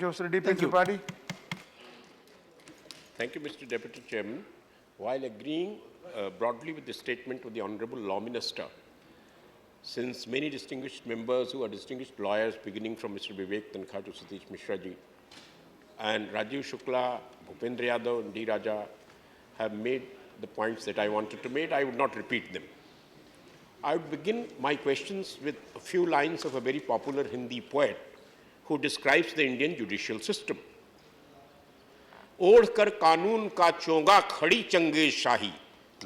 you, Mr. D. P. Tripathi. Thank you, Mr. Deputy Chairman. While agreeing broadly with the statement of the Honorable Law Minister, since many distinguished members who are distinguished lawyers, beginning from Mr. Vivek Tankha to Satish Mishra ji, and Rajiv Shukla, Bhupendra Yadav, and D. Raja have made the points that I wanted to make, I would not repeat them. I would begin my questions with a few lines of a very popular Hindi poet who describes the Indian judicial system. ओढ़ कर कानून का चोंगा खड़ी Genghis शाही,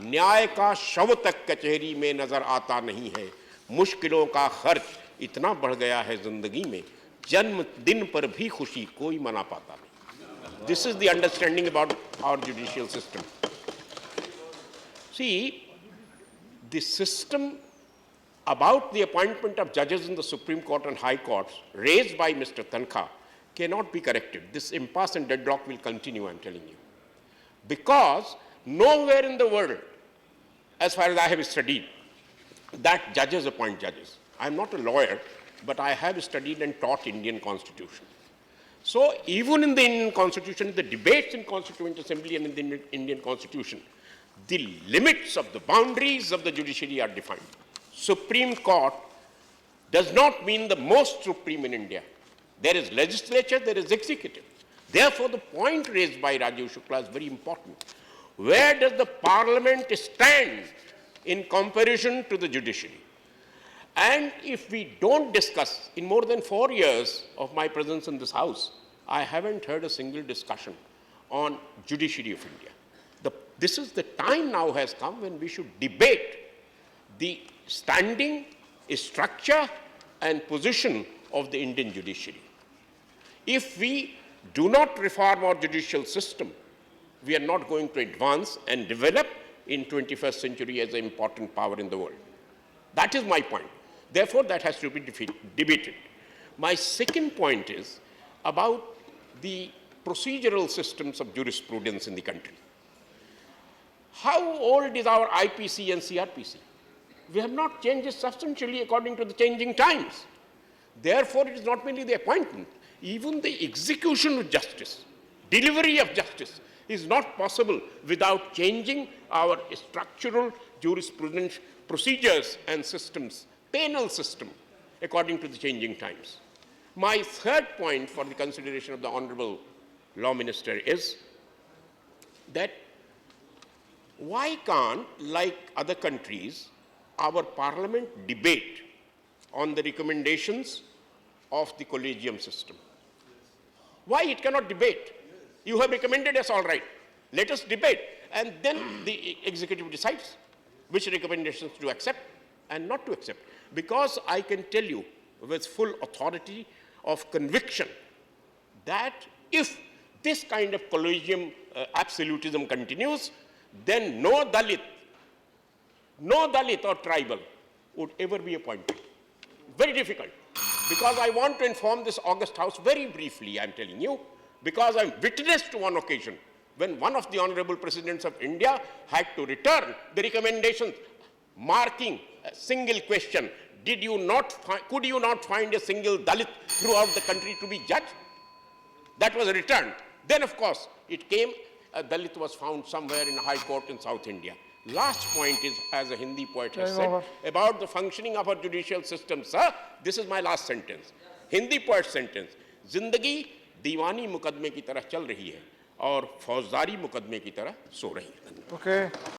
न्याय का शव तक कचहरी में नजर आता नहीं है, मुश्किलों का खर्च इतना बढ़ गया है जिंदगी में, जन्म दिन पर भी खुशी कोई मना पाता नहीं. This is the understanding about our judicial system. See, the system about the appointment of judges in the Supreme Court and High Courts raised by Mr. Tankha cannot be corrected. This impasse and deadlock will continue, I'm telling you. Because nowhere in the world, as far as I have studied, that judges appoint judges. I'm not a lawyer, but I have studied and taught Indian Constitution. So even in the Indian Constitution, the debates in Constituent Assembly and in the Indian Constitution, the limits of the boundaries of the judiciary are defined. Supreme Court does not mean the most supreme in India. There is legislature, there is executive. Therefore, the point raised by Rajiv Shukla is very important. Where does the parliament stand in comparison to the judiciary? And if we don't discuss, in more than 4 years of my presence in this house, I haven't heard a single discussion on judiciary of India. This is the time now has come when we should debate the standing, structure, and position of the Indian judiciary. If we do not reform our judicial system, we are not going to advance and develop in 21st century as an important power in the world. That is my point. Therefore, that has to be debated. My second point is about the procedural systems of jurisprudence in the country. How old is our IPC and CRPC? We have not changed it substantially according to the changing times. Therefore, it is not merely the appointment. Even the execution of justice, delivery of justice is not possible without changing our structural jurisprudence procedures and systems, penal system, according to the changing times. My third point for the consideration of the Honorable Law Minister is that why can't, like other countries, our parliament debate on the recommendations of the collegium system? Why it cannot debate? You have recommended us, all right. Let us debate. And then the executive decides which recommendations to accept and not to accept. Because I can tell you with full authority of conviction that if this kind of collegium absolutism continues, then no Dalit or tribal would ever be appointed. Very difficult. Because I want to inform this august house very briefly, I'm telling you, because I witnessed one occasion when one of the honorable presidents of India had to return the recommendations, marking a single question: could you not find a single Dalit throughout the country to be judged? That was returned. Then, of course, it came, a Dalit was found somewhere in a high court in South India. Last point is, as a Hindi poet has said, about the functioning of our judicial system. Sir, this is my last sentence. Hindi poet sentence. जिंदगी दीवानी मुकदमे की तरह चल रही है और फौजदारी मुकदमे की तरह सो रही है. Okay.